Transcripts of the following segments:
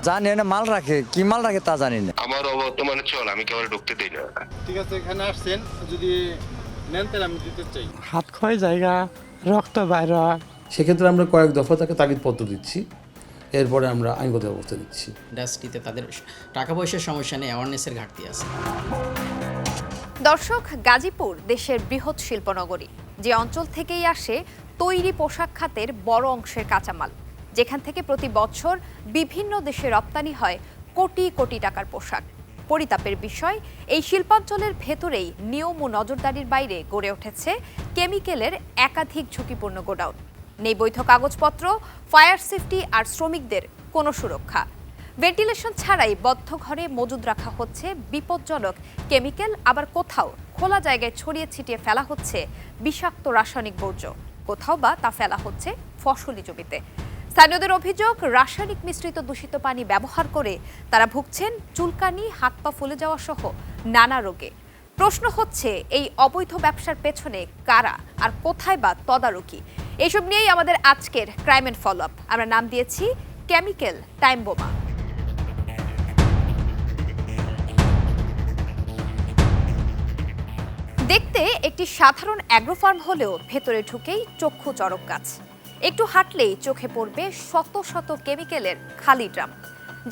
জানি না মাল রাখে, কি মাল রাখে তা জানি না। আমার অবর্তমানে চল, আমি কেবল ঢুকতে দিই না। ঠিক আছে, এখানে আসছেন, যদি নেন তাহলে আমি দিতে চাই। হাত ক্ষয় জায়গা, রক্ত বাইর হয়। সেক্ষেত্রে আমরা কয়েক দফা তাকে তাগিদপত্র দিচ্ছি, এরপরে আমরা আইনগত ব্যবস্থা নিচ্ছি। ইন্ডাস্ট্রিতে তাদের টাকা পয়সার সমস্যা নেই, অ্যাওয়ারনেসের ঘাটতি আছে। দর্শক, গাজীপুর দেশের বৃহৎ শিল্পনগরী, যে অঞ্চল থেকেই আসে তৈরি পোশাক খাতের বড় অংশের কাঁচামাল, যেখান থেকে প্রতি বছর বিভিন্ন দেশে রপ্তানি হয় কোটি কোটি টাকার পোশাক। পরিতাপের বিষয়, এই শিল্পাঞ্চলের ভেতরেই নিয়ম ও নজরদারির বাইরে গড়ে উঠেছে কেমিক্যালের একাধিক ঝুঁকিপূর্ণ গোডাউন। নেই বৈধ কাগজপত্র, ফায়ার সেফটি আর শ্রমিকদের কোনো সুরক্ষা। ভেন্টিলেশন ছাড়াই বদ্ধ ঘরে মজুদ রাখা হচ্ছে বিপজ্জনক কেমিক্যাল, আবার কোথাও খোলা জায়গায় ছড়িয়ে ছিটিয়ে ফেলা হচ্ছে বিষাক্ত রাসায়নিক বর্জ্য, কোথাও বা তা ফেলা হচ্ছে ফসলি জমিতে। স্থানীয়দের অভিযোগ, রাসায়নিক মিশ্রিত দূষিত পানি ব্যবহার করে তারা ভুগছেন চুলকানি, হাত পা ফুলে যাওয়া সহ নানা রোগে। প্রশ্ন হচ্ছে, এই অবৈধ ব্যবসার পেছনে কারা আর কোথায় বা তদারকি? এইসব নিয়েই আমাদের আজকের ক্রাইম অ্যান্ড ফলো আপ। আমরা নাম দিয়েছি কেমিক্যাল টাইম বোমা। দেখতে একটি সাধারণ অ্যাগ্রো ফার্ম হলেও ভেতরে ঢুকেই চক্ষু চড়ক গাছ। একটু হাঁটলেই চোখে পড়বে শত শত কেমিক্যালের খালি ড্রাম।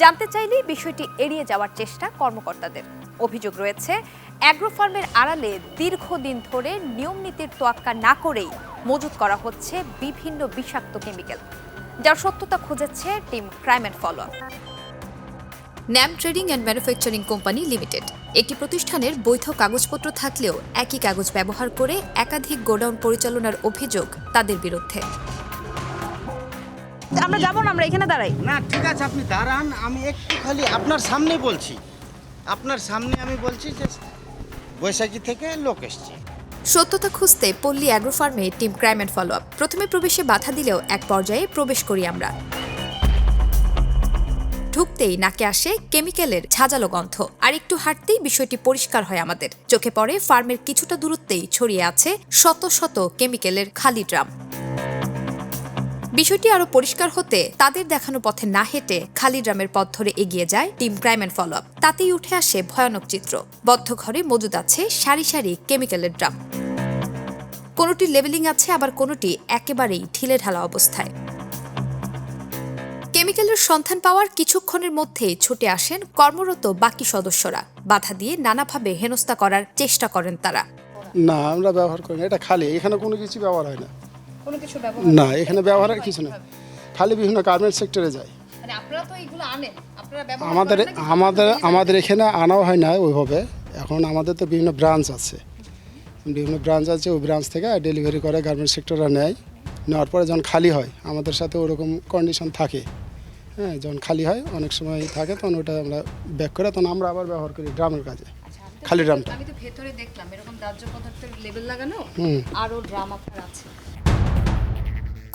জানতে চাইলে বিষয়টি এড়িয়ে যাওয়ার চেষ্টা কর্মকর্তাদের। অভিযোগ রয়েছে, অ্যাগ্রো ফার্মের আড়ালে দীর্ঘদিন ধরে নিয়ম নীতির তোয়াক্কা না করেই মজুত করা হচ্ছে বিভিন্ন বিষাক্ত কেমিক্যাল, যার সত্যতা খুঁজেছে team crime and follow up. ন্যাম trading and manufacturing company limited একটি প্রতিষ্ঠানের বৈধ কাগজপত্র থাকলেও একই কাগজ ব্যবহার করে একাধিক গোডাউন পরিচালনার অভিযোগ তাদের বিরুদ্ধে। আমরা যাবো না, আমরা এখানে দাঁড়াই না। ঠিক আছে, আপনি দাঁড়ান, আমি একটু খালি আপনার সামনে বলছি, আপনার সামনে আমি বলছি যে বৈশাখী থেকে লোক এসছে। সত্যতা খুঁজতে পল্লী অ্যাগ্রো ফার্মে team crime and follow up প্রথমে প্রবেশে বাধা দিলেও এক পর্যায়ে প্রবেশ করি আমরা। ঢুকতেই নাকে আসে কেমিক্যালের ঝাঁঝালো গন্ধ, আর একটু হাঁটতেই বিষয়টি পরিষ্কার হয় আমাদের। চোখে পড়ে ফার্মের কিছুটা দূরত্বেই ছড়িয়ে আছে শত শত কেমিক্যালের খালি ড্রাম। বিষয়টি আরো পরিষ্কার হতে তাদের দেখানো পথে না হেঁটে খালি ড্রামের পথ ধরে এগিয়ে যায় team crime and follow up. তাতেই উঠে আসে ভয়ানক চিত্র। বদ্ধ ঘরে মজুদ আছে সারি সারি কেমিক্যালের ড্রাম। কোনোটি লেবেলিং আছে, আবার কোনোটি একেবারেই ঢিলে ঢালা অবস্থায়। কেমিক্যালের সন্ধান পাওয়ার কিছুক্ষণের মধ্যেই ছুটে আসেন কর্মরত বাকি সদস্যরা। বাধা দিয়ে নানাভাবে হেনস্থা করার চেষ্টা করেন তারা। না, আমরা ব্যবহার করি না, এটা খালি, এখানে কোনো কিছু ব্যবহার হয় না। কোনো কিছু না, এখানে ব্যবহারের কিছু না, খালি বিভিন্ন গার্মেন্ট সেক্টরে যায়। মানে আপনারা তো এগুলো আনেন, আপনারা ব্যবহার আমাদের করেন নাকি? আমাদের আমাদের এখানে আনাও হয় না ওইভাবে। এখন আমাদের তো বিভিন্ন ব্রাঞ্চ আছে, ওই ব্রাঞ্চ থেকে ডেলিভারি করে গার্মেন্ট সেক্টররা নেয়। নেওয়ার পরে যখন খালি হয়, আমাদের সাথে ওরকম কন্ডিশন থাকে। হ্যাঁ, যখন খালি হয় অনেক সময় থাকে, তখন ওটা আমরা ব্যাক করে তখন আমরা আবার ব্যবহার করি ড্রামের কাজে। খালি ড্রামটা আমি তো ভেতরে দেখলাম এরকম দাহ্য পদার্থের লেবেল লাগানো, আরো ড্রাম আপনার আছে।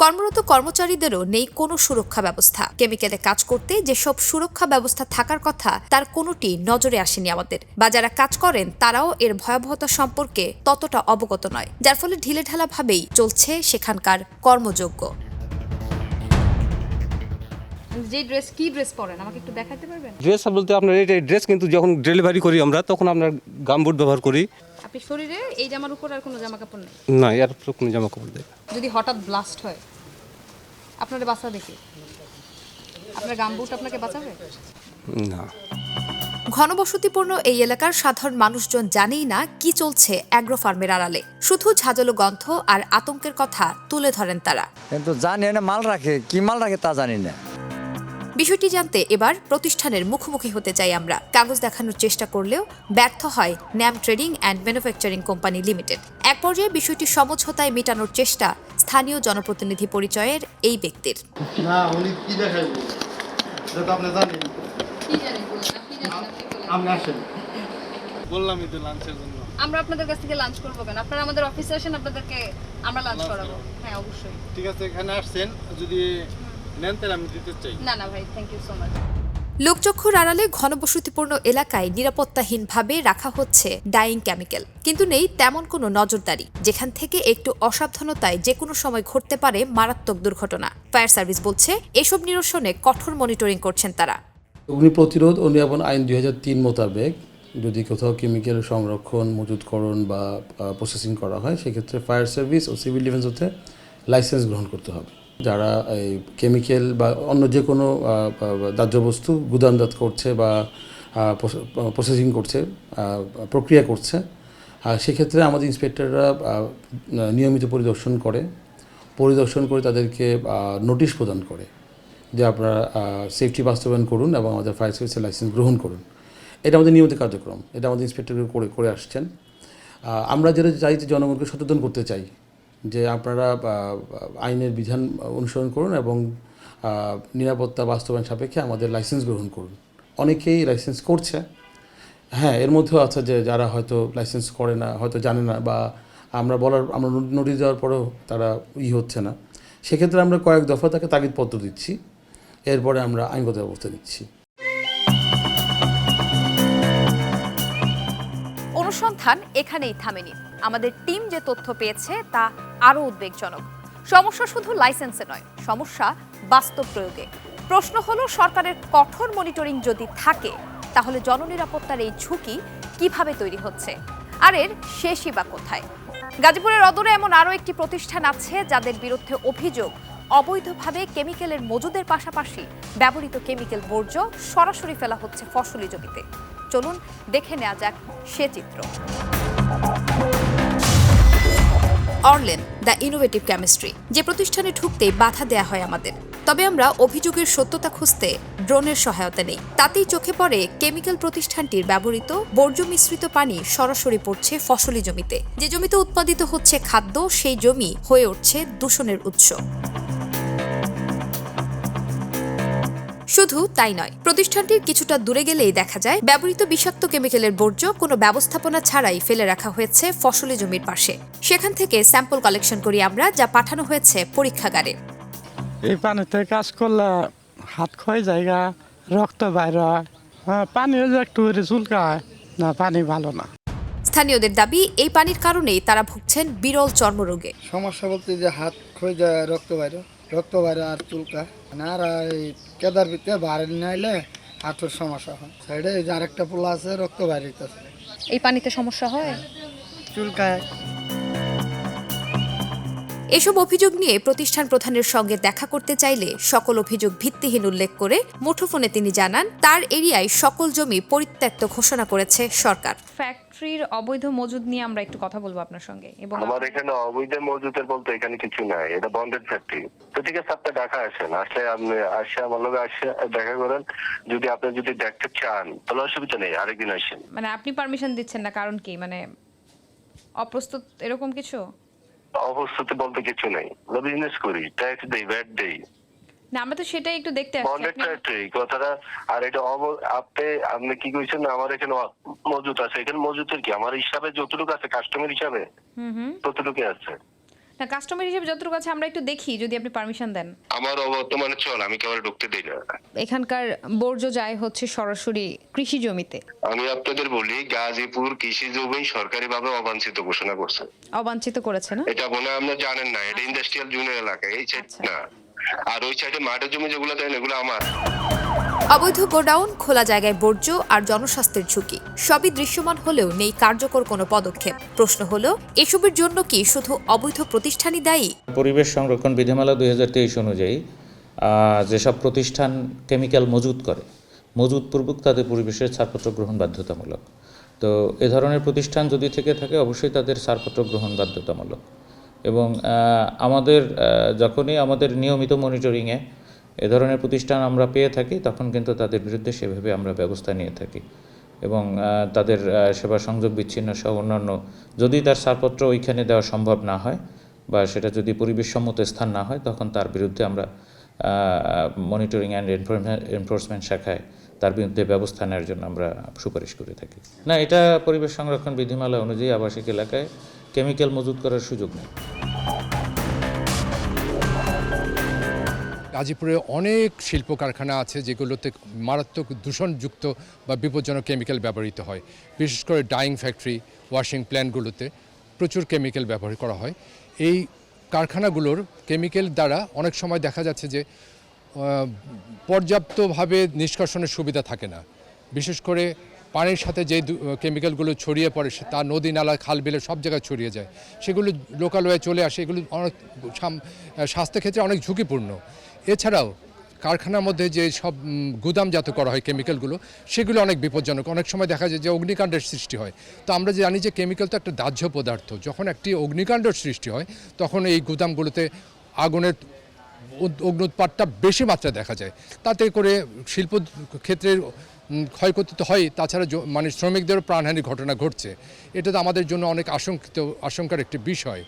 কর্মরত কর্মচারীদেরও নেই কোনো সুরক্ষা ব্যবস্থা। কেমিক্যালে কাজ করতে যেসব সুরক্ষা ব্যবস্থা থাকার কথা তার কোনোটি নজরে আসেনি আমাদের, বা যারা কাজ করেন তারাও এর ভয়াবহতা সম্পর্কে ততটা অবগত নয়, যার ফলে ঢিলেঢালা ভাবেই চলছে সেখানকার কর্মযোগ্য। যে ড্রেস, কি ড্রেস পরেন আমাকে একটু দেখাতে পারবেন? ড্রেস বলতে আপনার এই ড্রেস কিন্তু যখন ডেলিভারি করি আমরা, তখন আপনার গামবুট ব্যবহার করি। আপনি শরীরে এই জামার উপর আর কোনো জামা কাপড় নেই? না, এর উপর কোনো জামা কাপড় নেই। যদি হঠাৎ ব্লাস্ট হয় আপনারা বাঁচাবে কি? আপনার গামবুট আপনাকে বাঁচাবে না। ঘনবসতিপূর্ণ এই এলাকার সাধারণ মানুষজন জানেই না কি চলছে অ্যাগ্রো ফার্মের আড়ালে। শুধু ঝাঁঝালো গন্ধ আর আতঙ্কের কথা তুলে ধরেন তারা। কিন্তু জানি না মাল রাখে, কি মাল রাখে তা জানি না। বিষয়টি জানতে এবার প্রতিষ্ঠানের মুখোমুখি হতে চাই আমরা। কাগজ দেখানোর চেষ্টা করলেও ব্যর্থ হয় NAM trading and manufacturing company limited. এক পর্যায়ে বিষয়টি সমঝোতায় মেটানোর চেষ্টা স্থানীয় জনপ্রতিনিধি পরিচয়ের এই ব্যক্তির। না, উনি কি দেখাইবো সেটা তো আপনি জানেন। কি জানেন? আপনি আসেন, বললামই তো লাঞ্চের জন্য। আমরা আপনাদের কাছ থেকে লাঞ্চ করবো কেন? আপনারা আমাদের অফিসে আসেন, আপনাদেরকে আমরা লাঞ্চ করাবো। হ্যাঁ, অবশ্যই। ঠিক আছে, এখানে আসছেন, যদি নেন তাহলে আমি দিতে চাই। না না ভাই, থ্যাংক ইউ সো মাচ। লোকচক্ষুর আড়ালে ঘনবসতিপূর্ণ এলাকায় নিরাপত্তাহীনভাবে রাখা হচ্ছে ডাইং কেমিক্যাল, কিন্তু নেই তেমন কোনো নজরদারি, যেখান থেকে একটু অসাবধানতায় যে কোনো সময় ঘটতে পারে মারাত্মক দুর্ঘটনা। ফায়ার সার্ভিস বলছে এসব নিরসনে কঠোর মনিটরিং করছেন তারা। অগ্নি প্রতিরোধ ও নিরাপদ আইন 2003 মোতাবেক যদি কোথাও কেমিক্যাল সংরক্ষণ, মজুতকরণ বা প্রসেসিং করা হয়, সেক্ষেত্রে ফায়ার সার্ভিস ও সিভিল ডিফেন্স হতে লাইসেন্স গ্রহণ করতে হবে। যারা এই কেমিক্যাল বা অন্য যে কোনো দাহ্য বস্তু গুদানজাত করছে বা প্রসেসিং করছে, প্রক্রিয়া করছে, সেক্ষেত্রে আমাদের ইন্সপেক্টররা নিয়মিত পরিদর্শন করে তাদেরকে নোটিশ প্রদান করে যে আপনারা সেফটি বাস্তবায়ন করুন এবং আমাদের ফায়ার সার্ভিসের লাইসেন্স গ্রহণ করুন। এটা আমাদের নিয়মিত কার্যক্রম, এটা আমাদের ইন্সপেক্টর করে আসছেন। আমরা যেটা চাই যে জনগণকে সচেতন করতে চাই যে আপনারা আইনের বিধান অনুসরণ করুন এবং নিরাপত্তা বাস্তবায়ন সাপেক্ষে আমাদের লাইসেন্স গ্রহণ করুন। অনেকেই লাইসেন্স করছে, হ্যাঁ, এর মধ্যেও আছে যে যারা হয়তো লাইসেন্স করে না, হয়তো জানে না, বা আমরা নোটিশ দেওয়ার পরেও তারা হচ্ছে না। সেক্ষেত্রে আমরা কয়েক দফা তাকে তাগিদপত্র দিচ্ছি, এরপরে আমরা আইনগত ব্যবস্থা নিচ্ছি। অনুসন্ধান এখানেই থামেনি। আমাদের টিম যে তথ্য পেয়েছে তা আরও উদ্বেগজনক। সমস্যা শুধু লাইসেন্সে নয়, সমস্যা বাস্তব প্রয়োগে। প্রশ্ন হলো, সরকারের কঠোর মনিটরিং যদি থাকে, তাহলে জননিরাপত্তার এই ঝুঁকি কিভাবে তৈরি হচ্ছে, আর এর শেষই বা কোথায়? গাজীপুরের অদূরে এমন আরও একটি প্রতিষ্ঠান আছে যাদের বিরুদ্ধে অভিযোগ অবৈধভাবে কেমিক্যালের মজুদের পাশাপাশি ব্যবহৃত কেমিক্যাল বর্জ্য সরাসরি ফেলা হচ্ছে ফসলি জমিতে। চলুন দেখে নেওয়া যাক সে চিত্র। অরলেন, দ্য ইনোভেটিভ কেমিস্ট্রি, যে প্রতিষ্ঠানে ঢুকতেই বাধা দেয়া হয় আমাদের। তবে আমরা অভিযোগের সত্যতা খুঁজতে ড্রোনের সহায়তা নেই। তাতেই চোখে পড়ে কেমিক্যাল প্রতিষ্ঠানটির ব্যবহৃত বর্জ্য মিশ্রিত পানি সরাসরি পড়ছে ফসলি জমিতে। যে জমিতে উৎপাদিত হচ্ছে খাদ্য, সেই জমি হয়ে উঠছে দূষণের উৎস। শুধু তাই নয়, প্রতিষ্ঠানটির কিছুটা দূরে গেলেই দেখা যায় ব্যবহৃত বিষাক্ত কেমিক্যালের বর্জ্য কোনো ব্যবস্থাপনা ছাড়াই ফেলে রাখা হয়েছে ফসলি জমির পাশে। সেখান থেকে স্যাম্পল কালেকশন করি আমরা, যা পাঠানো হয়েছে পরীক্ষাগারে। এই পানিতে কাজ করলে হাত ক্ষয় জায়গা, রক্ত বাইর হয়, পানিও যে একটু চুলকায় না, পানি ভালো না। স্থানীয়দের দাবি, এই পানির কারণেই তারা ভুগছেন বিরল চর্মরোগে। সমস্যা বলতে যে হাত ক্ষয়ে যায়, রক্ত বাইরে আর চুলকা, আর এই কেদার ভিতরে বাইরে নাইলে হাঁটুর সমস্যা হয়। সাইডে যে আরেকটা পোলা আছে, রক্ত বাইরে এই পানিতে সমস্যা হয়, চুলকায়। এসব অভিযোগ নিয়ে প্রতিষ্ঠান প্রধানের সঙ্গে দেখা করতে চাইলে সকল অভিযোগ ভিত্তিহীন উল্লেখ করে মুঠোফোনে তিনি জানান, তার এরিয়ায় সকল জমি পরিত্যক্ত ঘোষণা করেছে সরকার। ফ্যাক্টরির অবৈধ মজুদ নিয়ে আমরা একটু কথা বলবো আপনার সঙ্গে। এবং আমার এখানে অবৈধ মজুদের বলতে এখানে কিছু নাই, এটা বন্ডেড ফ্যাক্টরি। তো ঠিক আছে, আপনি ঢাকা আসেন, আসলে আপনি আমার লোক দেখা করেন। আপনি যদি দেখতে চান তাহলে অসুবিধা নেই, আরেকদিন আসেন। মানে আপনি পারমিশন দিচ্ছেন না, কারণ কি? মানে অপ্রস্তুত এরকম কিছু? অবস্থাতে বলতে কিছু নেই, বিজনেস করি, ট্যাক্স দেই, ভ্যাট দেই। না, আমরা তো সেটাই একটু দেখতে আসছি। বন্ডেড ফ্যাক্টরি কথাটা। আর এটা আপনি কি কইছেন, আমার এখানে মজুদ আছে। এখানে মজুদের কি আমার হিসাবে যতটুকু আছে, কাস্টমার হিসাবে ততটুকু আছে। না, কাস্টমার হিসেবে যতটুকু আছে আমরা একটু দেখি, যদি আপনি পারমিশন দেন। আমার অবর্তমানে চল, আমি কেবল ঢুকতে দেই না। এখানকার বর্জ্য যায় হচ্ছে সরাসরি কৃষি জমিতে। আমি আপনাদের বলি, গাজীপুর কৃষি জমি সরকারিভাবে অবাঞ্ছিত ঘোষণা করছে। অবাঞ্ছিত করেছে না? এটা মনে হয় আপনি জানেন না, এটা ইন্ডাস্ট্রিয়াল জোনের এলাকা, এই সাইড না। আর ওই সাইডে মাঠের জমি যেগুলো দেন, এগুলো আমার। অবৈধ গোডাউন, খোলা জায়গায় বর্জ্য আর জনস্বাস্থ্যের ঝুঁকি সবই দৃশ্যমান হলেও নেই কার্যকর কোনো পদক্ষেপ। প্রশ্ন হলো, এসবের জন্য কি শুধু অবৈধ প্রতিষ্ঠানই দায়ী? পরিবেশ সংরক্ষণ বিধিমালা 2023 অনুযায়ী যেসব প্রতিষ্ঠান কেমিক্যাল মজুত করে, মজুতপূর্বক তাদের পরিবেশের ছাড়পত্র গ্রহণ বাধ্যতামূলক। তো এ ধরনের প্রতিষ্ঠান যদি থেকে থাকে, অবশ্যই তাদের ছাড়পত্র গ্রহণ বাধ্যতামূলক। এবং আমাদের যখনই আমাদের নিয়মিত মনিটরিংয়ে এ ধরনের প্রতিষ্ঠান আমরা পেয়ে থাকি, তখন কিন্তু তাদের বিরুদ্ধে সেভাবে আমরা ব্যবস্থা নিয়ে থাকি। এবং তাদের সেবা সংযোগ বিচ্ছিন্ন সহ অন্যান্য, যদি তার ছাড়পত্র ওইখানে দেওয়া সম্ভব না হয় বা সেটা যদি পরিবেশসম্মত স্থান না হয়, তখন তার বিরুদ্ধে আমরা মনিটরিং অ্যান্ড এনফোর্সমেন্ট শাখায় তার বিরুদ্ধে ব্যবস্থা নেওয়ার জন্য আমরা সুপারিশ করে থাকি। না, এটা পরিবেশ সংরক্ষণ বিধিমালা অনুযায়ী আবাসিক এলাকায় কেমিক্যাল মজুত করার সুযোগ নেই। গাজীপুরে অনেক শিল্প কারখানা আছে যেগুলোতে মারাত্মক দূষণযুক্ত বা বিপজ্জনক কেমিক্যাল ব্যবহৃত হয়। বিশেষ করে ডাইং ফ্যাক্টরি, ওয়াশিং প্ল্যান্টগুলোতে প্রচুর কেমিক্যাল ব্যবহার করা হয়। এই কারখানাগুলোর কেমিক্যাল দ্বারা অনেক সময় দেখা যাচ্ছে যে পর্যাপ্তভাবে নিষ্কাশনের সুবিধা থাকে না। বিশেষ করে পানির সাথে যে কেমিক্যালগুলো ছড়িয়ে পড়ে তা নদী নালা খাল বিলে সব জায়গায় ছড়িয়ে যায়, সেগুলো লোকালয়ে চলে আসে, এগুলো অনেক স্বাস্থ্যক্ষেত্রে অনেক ঝুঁকিপূর্ণ। এছাড়াও কারখানার মধ্যে যে সব গুদামজাত করা হয় কেমিক্যালগুলো, সেগুলো অনেক বিপজ্জনক। অনেক সময় দেখা যায় যে অগ্নিকাণ্ডের সৃষ্টি হয়। তো আমরা জানি যে কেমিক্যাল তো একটা দাহ্য পদার্থ, যখন একটি অগ্নিকাণ্ডের সৃষ্টি হয় তখন এই গুদামগুলোতে আগুনের অগ্নুৎপাতটা বেশি মাত্রায় দেখা যায়। তাতে করে শিল্প ক্ষেত্রের ক্ষয়ক্ষতি তো হয়, তাছাড়া মানে শ্রমিকদেরও প্রাণহানির ঘটনা ঘটছে। এটা তো আমাদের জন্য অনেক আশঙ্কার একটি বিষয়।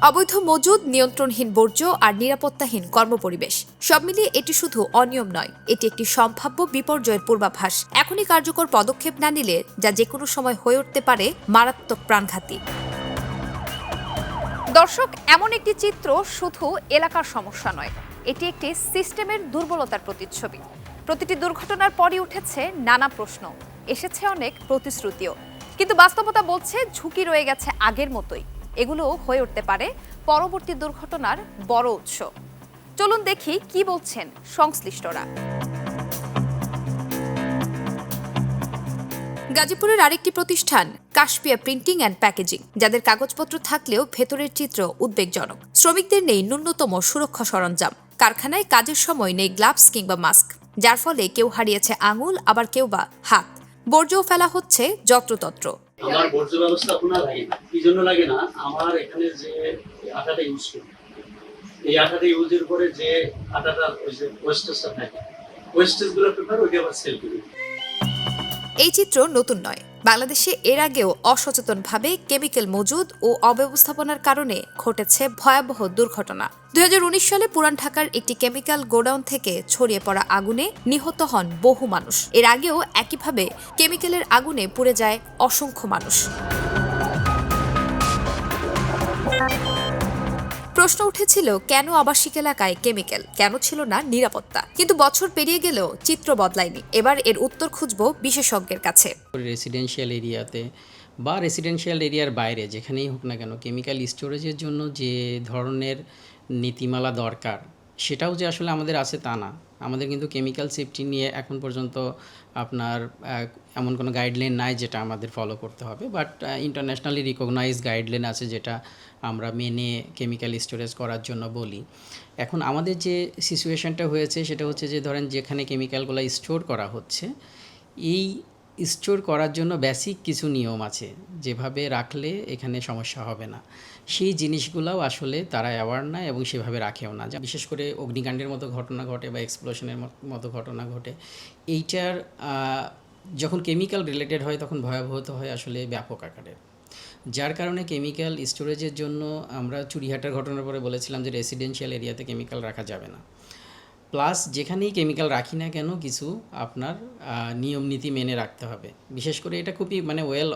অবৈধ মজুদ, নিয়ন্ত্রণহীন বর্জ্য আর নিরাপত্তাহীন কর্মপরিবেশ সব মিলিয়ে এটি শুধু অনিয়ম নয়, এটি একটি সম্ভাব্য বিপর্যয়ের পূর্বাভাস। এখনই কার্যকর পদক্ষেপ না নিলে যা যে কোনো সময় হয়ে উঠতে পারে মারাত্মক প্রাণঘাতী। দর্শক, এমন একটি চিত্র শুধু এলাকার সমস্যা নয়, এটি একটি সিস্টেমের দুর্বলতার প্রতিচ্ছবি। প্রতিটি দুর্ঘটনার পরই উঠেছে নানা প্রশ্ন, এসেছে অনেক প্রতিশ্রুতিও, কিন্তু বাস্তবতা বলছে ঝুঁকি রয়ে গেছে আগের মতোই। এগুলো হয়ে উঠতে পারে পরবর্তী দুর্ঘটনার বড় উৎস। চলুন দেখি কি বলছেন সংশ্লিষ্টরা। গাজীপুরের আরেকটি প্রতিষ্ঠান কাশপিয়া প্রিন্টিং অ্যান্ড প্যাকেজিং, যাদের কাগজপত্র থাকলেও ভেতরের চিত্র উদ্বেগজনক। শ্রমিকদের নেই ন্যূনতম সুরক্ষা সরঞ্জাম, কারখানায় কাজের সময় নেই গ্লাভস কিংবা মাস্ক, যার ফলে কেউ হারিয়েছে আঙুল, আবার কেউ বা হাত। বর্জ্য ফেলা হচ্ছে যত্রতত্র। আমার বর্জ্য ব্যবস্থাপনা লাগে না, কি জন্য লাগে না, আমার এখানে যে আটাটা ইউজ করি, এই আটাটা ইউজের পরে যে আটাটা ওয়েস্টেজটা থাকে, ওয়েস্টেজগুলো পেপার ওইটা আবার সেল করি। এই চিত্র নতুন নয়। বাংলাদেশে এর আগেও অসচেতনভাবে কেমিক্যাল মজুদ ও অব্যবস্থাপনার কারণে ঘটেছে ভয়াবহ দুর্ঘটনা। 2019 সালে পুরান ঢাকার একটি কেমিক্যাল গোডাউন থেকে ছড়িয়ে পড়া আগুনে নিহত হন বহু মানুষ। এর আগেও একইভাবে কেমিক্যালের আগুনে পুড়ে যায় অসংখ্য মানুষ। প্রশ্ন উঠেছিল, কেন আবাসিক এলাকায় কেমিক্যাল, কেন ছিল না নিরাপত্তা? কিন্তু বছর পেরিয়ে গেলেও চিত্র বদলায়নি। এবার এর উত্তর খুঁজব বিশেষজ্ঞের কাছে। রেসিডেন্সিয়াল এরিয়াতে বা রেসিডেন্সিয়াল এরিয়ার বাইরে যেখানেই হোক না কেন, কেমিক্যাল স্টোরেজের জন্য যে ধরনের নীতিমালা দরকার সেটাও যে আসলে আমাদের আছে তা না। আমাদের কিন্তু কেমিক্যাল সেফটি নিয়ে এখন পর্যন্ত আপনার এমন কোনো গাইডলাইন নাই যেটা আমাদের ফলো করতে হবে, বাট ইন্টারন্যাশনালি রিকগনাইজড গাইডলাইন আছে যেটা আমরা মেনে কেমিক্যাল স্টোরেজ করার জন্য বলি। এখন আমাদের যে সিচুয়েশনটা হয়েছে সেটা হচ্ছে যে ধরেন যেখানে কেমিক্যালগুলো স্টোর করা হচ্ছে, এই স্টোর করার জন্য বেসিক কিছু নিয়ম আছে, যেভাবে রাখলে এখানে সমস্যা হবে না। সেই জিনিসগুলোও আসলে তারা অ্যাওয়ার না এবং সেভাবে রাখেও না। বিশেষ করে অগ্নিকাণ্ডের মতো ঘটনা ঘটে বা এক্সপ্লোশনের মতো ঘটনা ঘটে, এইটার যখন কেমিক্যাল রিলেটেড হয় তখন ভয়াবহতা হয় আসলে ব্যাপক আকারের। যার কারণে কেমিক্যাল স্টোরেজের জন্য আমরা চুরিহাটার ঘটনার পরে বলেছিলাম যে রেসিডেন্সিয়াল এরিয়াতে কেমিক্যাল রাখা যাবে না। প্লাস যেখানেই কেমিক্যাল রাখি না কেন কিছু আপনার নিয়ম নীতি মেনে রাখতে হবে। বিশেষ করে এটা খুবই মানে ওয়েল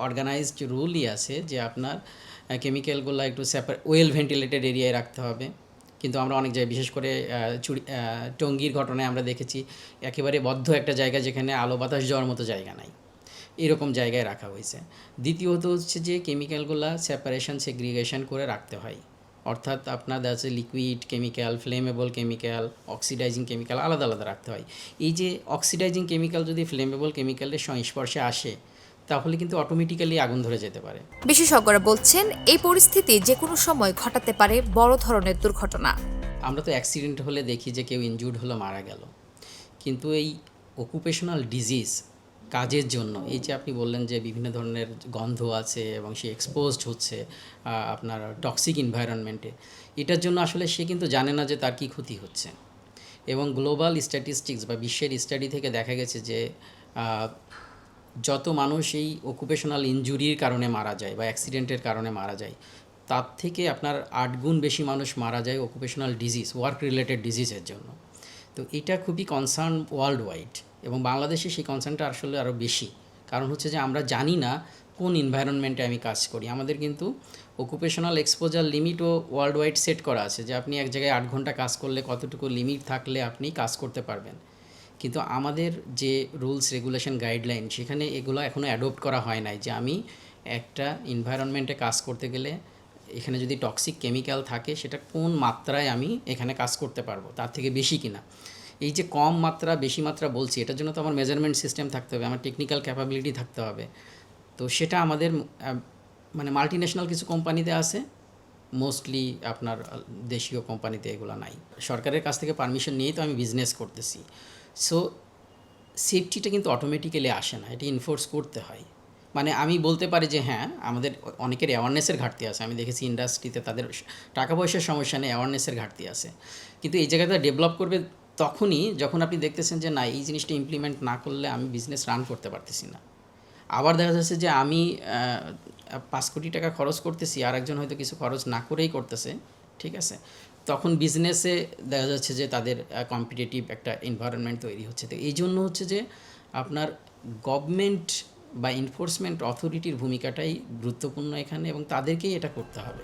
অর্গানাইজড রুলই আছে যে আপনার কেমিক্যালগুলো একটু ওয়েল ভেন্টিলেটেড এরিয়ায় রাখতে হবে। কিন্তু আমরা অনেক জায়গায় বিশেষ করে টঙ্গীর ঘটনায় আমরা দেখেছি একেবারে বদ্ধ একটা জায়গা যেখানে আলো বাতাস যাওয়ার মতো জায়গা নাই, এরকম জায়গায় রাখা হয়েছে। দ্বিতীয়ত হচ্ছে যে কেমিক্যালগুলো সেপারেশন সেগ্রিগেশন করে রাখতে হয়, অর্থাৎ আপনার দেখা যাচ্ছে liquid chemical, flammable chemical, oxidising chemical আলাদা আলাদা রাখতে হয়। এই যে অক্সিডাইজিং কেমিক্যাল যদি ফ্লেমেবল কেমিক্যালের সংস্পর্শে আসে তাহলে কিন্তু অটোমেটিক্যালি আগুন ধরে যেতে পারে। বিশেষজ্ঞরা বলছেন এই পরিস্থিতি যে কোনো সময় ঘটাতে পারে বড় ধরনের দুর্ঘটনা। আমরা তো অ্যাক্সিডেন্ট হলে দেখি যে কেউ ইনজুর্ড হলো, মারা গেল, কিন্তু এই অকুপেশনাল ডিজিজ কাজের জন্য এই যে আপনি বললেন যে বিভিন্ন ধরনের গন্ধ আছে এবং সে এক্সপোজড হচ্ছে আপনার টক্সিক এনভায়রনমেন্টে, এটার জন্য আসলে সে কিন্তু জানে না যে তার কী ক্ষতি হচ্ছে। এবং গ্লোবাল স্ট্যাটিস্টিক্স বা বিশ্বের স্টাডি থেকে দেখা গেছে যে যত মানুষ এই অকুপেশনাল ইনজুরির কারণে মারা যায় বা অ্যাক্সিডেন্টের কারণে মারা যায়, তার থেকে আপনার 8 গুণ বেশি মানুষ মারা যায় অকুপেশনাল ডিজিজ, ওয়ার্ক রিলেটেড ডিজিজের জন্য। তো এটা খুবই কনসার্ন ওয়ার্ল্ড ওয়াইড, এবং বাংলাদেশে সেই কনসার্নটা আসলে আরও বেশি। কারণ হচ্ছে যে আমরা জানি না কোন এনভায়রনমেন্টে আমি কাজ করি। আমাদের কিন্তু অকুপেশনাল এক্সপোজার লিমিটও ওয়ার্ল্ড ওয়াইড সেট করা আছে যে আপনি এক জায়গায় 8 ঘন্টা কাজ করলে কতটুকু লিমিট থাকলে আপনি কাজ করতে পারবেন। কিন্তু আমাদের যে রুলস রেগুলেশন গাইডলাইন সেখানে এগুলো এখনও অ্যাডপ্ট করা হয় নাই যে আমি একটা এনভায়রনমেন্টে কাজ করতে গেলে এখানে যদি টক্সিক কেমিক্যাল থাকে সেটা কোন মাত্রায় আমি এখানে কাজ করতে পারবো, তার থেকে বেশি কিনা। এই যে কম মাত্রা বেশি মাত্রা বলছি, এটার জন্য তো আমার মেজারমেন্ট সিস্টেম থাকতে হবে, আমার টেকনিক্যাল ক্যাপাবিলিটি থাকতে হবে। তো সেটা আমাদের মানে মাল্টিন্যাশনাল কিছু কোম্পানিতে আছে, মোস্টলি আপনার দেশীয় কোম্পানিতে এগুলো নাই। সরকারের কাছ থেকে পারমিশন নিয়েই তো আমি বিজনেস করতেছি। সো সেফটিটা কিন্তু অটোমেটিক্যালি আসে না, এটা ইনফোর্স করতে হয়। মানে আমি বলতে পারি যে হ্যাঁ, আমাদের অনেকের অ্যাওয়ারনেসের ঘাটতি আছে। আমি দেখেছি ইন্ডাস্ট্রিতে তাদের টাকা পয়সার সমস্যা নেই, অ্যাওয়ারনেসের ঘাটতি আছে। কিন্তু এই জায়গাটা ডেভেলপ করবে তখনই যখন আপনি দেখতেছেন যে না, এই জিনিসটা ইমপ্লিমেন্ট না করলে আমি বিজনেস রান করতে পারতেছি না। আবার দেখা যাচ্ছে যে আমি 5 কোটি টাকা খরচ করতেছি, আর একজন হয়তো কিছু খরচ না করেই করতেছে, ঠিক আছে। তখন বিজনেসে দেখা যাচ্ছে যে তাদের কম্পিটিটিভ একটা এনভায়রনমেন্ট তৈরি হচ্ছে। তো এই জন্য হচ্ছে যে আপনার গভর্নমেন্ট বা এনফোর্সমেন্ট অথরিটির ভূমিকাটাই গুরুত্বপূর্ণ এখানে, এবং তাদেরকেই এটা করতে হবে।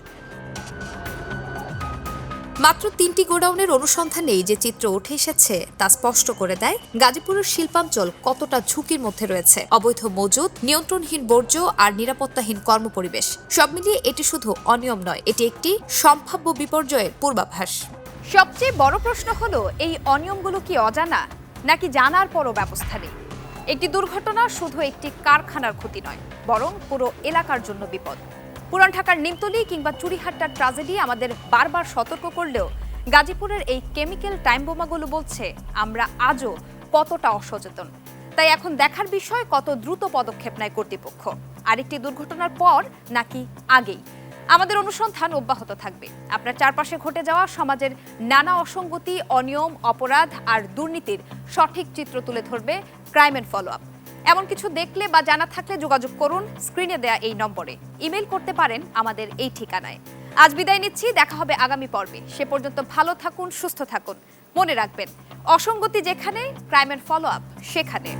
মাত্র 3টি গোডাউনের অনুসন্ধানেই যে চিত্র উঠে এসেছে তা স্পষ্ট করে দেয় গাজীপুরের শিল্পাঞ্চল কতটা ঝুঁকির মধ্যে রয়েছে। অবৈধ মজুদ, নিয়ন্ত্রণহীন বর্জ্য আর নিরাপত্তাহীন কর্মপরিবেশ, সব মিলিয়ে এটি শুধু অনিয়ম নয়, এটি একটি সম্ভাব্য বিপর্যয়ের পূর্বাভাস। সবচেয়ে বড় প্রশ্ন হলো, এই অনিয়মগুলো কি অজানা, নাকি জানার পরও ব্যবস্থা নেই? একটি দুর্ঘটনা শুধু একটি কারখানার ক্ষতি নয়, বরং পুরো এলাকার জন্য বিপদ। পুরান ঢাকার নিমতলী কিংবা চুরিহাট্টার ট্র্যাজেডি আমাদের বারবার সতর্ক করলেও গাজীপুরের এই কেমিক্যাল টাইম বোমাগুলো বলছে আমরা আজও কতটা অসচেতন। তাই এখন দেখার বিষয় কত দ্রুত পদক্ষেপ নেয় কর্তৃপক্ষ, আরেকটি দুর্ঘটনার পর নাকি আগেই। আমাদের অনুসন্ধান অব্যাহত থাকবে। আপনার চারপাশে ঘটে যাওয়া সমাজের নানা অসঙ্গতি, অনিয়ম, অপরাধ আর দুর্নীতির সঠিক চিত্র তুলে ধরবে ক্রাইম অ্যান্ড ফলো আপ। এমন কিছু দেখলে বা জানা থাকলে যোগাযোগ করুন স্ক্রিনে দেয়া এই নম্বরে। ইমেল করতে পারেন আমাদের এই ঠিকানায়। আজ বিদায় নিচ্ছি, দেখা হবে আগামী পর্বে। সে পর্যন্ত ভালো থাকুন, সুস্থ থাকুন। মনে রাখবেন, অসঙ্গতি যেখানে, ক্রাইম অ্যান্ড ফলো আপ সেখানে।